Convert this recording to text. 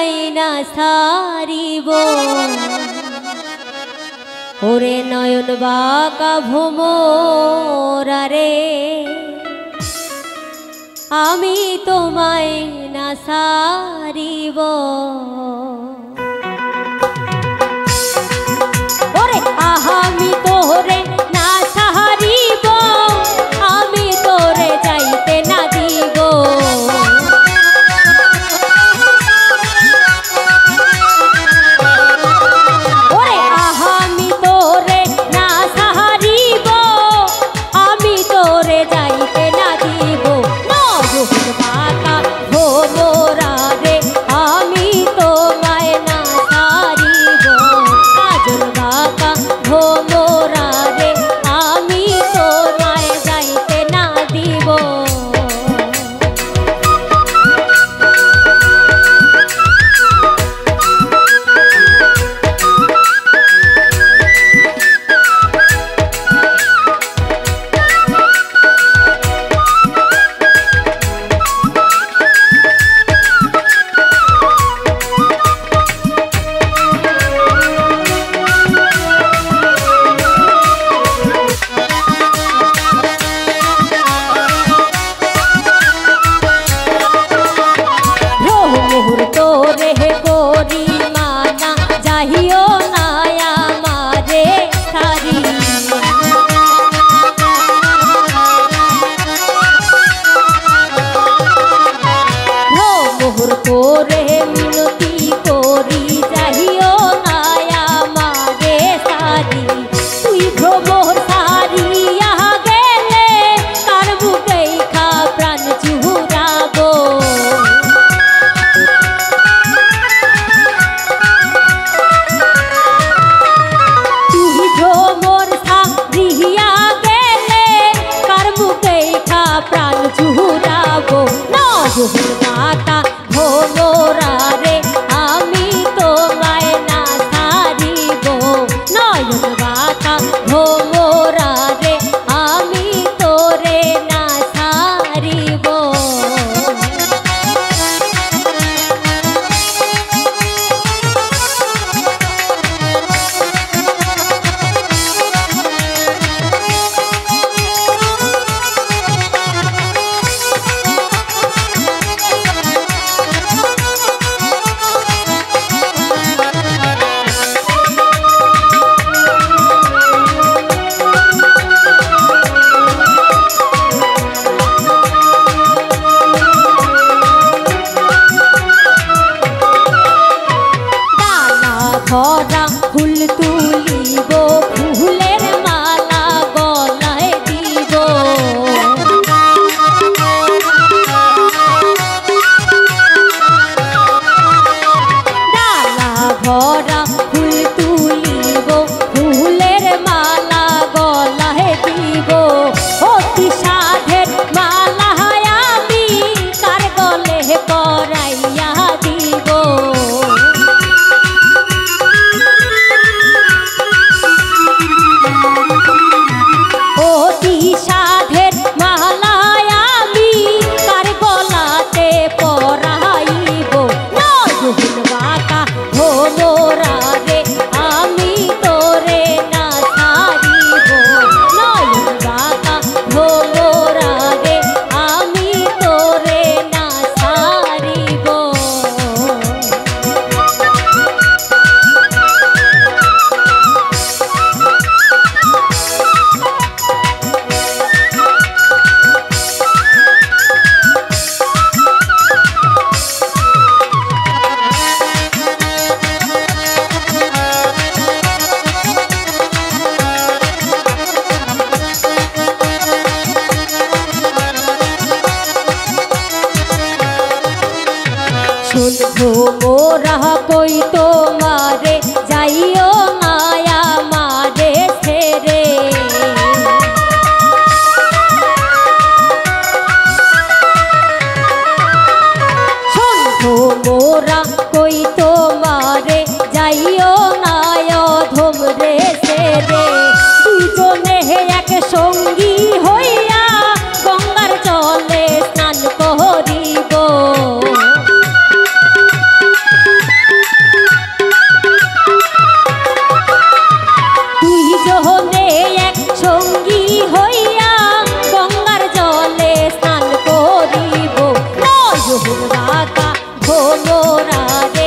তোমায় না ছাড়িব ওরে নয়ন বাঁকা ভোমরা রে আমি তোমায় না ছাড়িব ওরে আমি তোরে না ছাড়িব আমি তোরে যাইতে না দিব ওরে আমি তোরে না ছাড়িব আমি তোরে যাইতে না দিব নয়ন বাঁকা ভোমরা রে আমি তোমায় না ছাড়িব কাজল বাঁকা ভোমরা রে আমি তোমায় যাইতে না দিব নয়ন বাঁকা ভোমরা রে আমি তোমায় না ছাড়িব নয়ন বাঁকা ভোমরা রে আমি তোরে না ছাড়িব ভরা ফুল তুলিব ফুলের মালা গলায় দিব ডালা ভরা ফুল তুলিব ফুলের মালা গলায় দিব অতি সাধের মালা আমি তার গলে পরাইয়া দিব শুনবো মোরা কই তোমারে যাইও মায়া মারে ছেড়ে শুনবো মোরা কই তোমারে যাইও নায় ধমরে ছেড়ে দুজনে এক সঙ্গী হইয়া গঙ্গার জলে স্নান করিব থাকা ভোমরা রে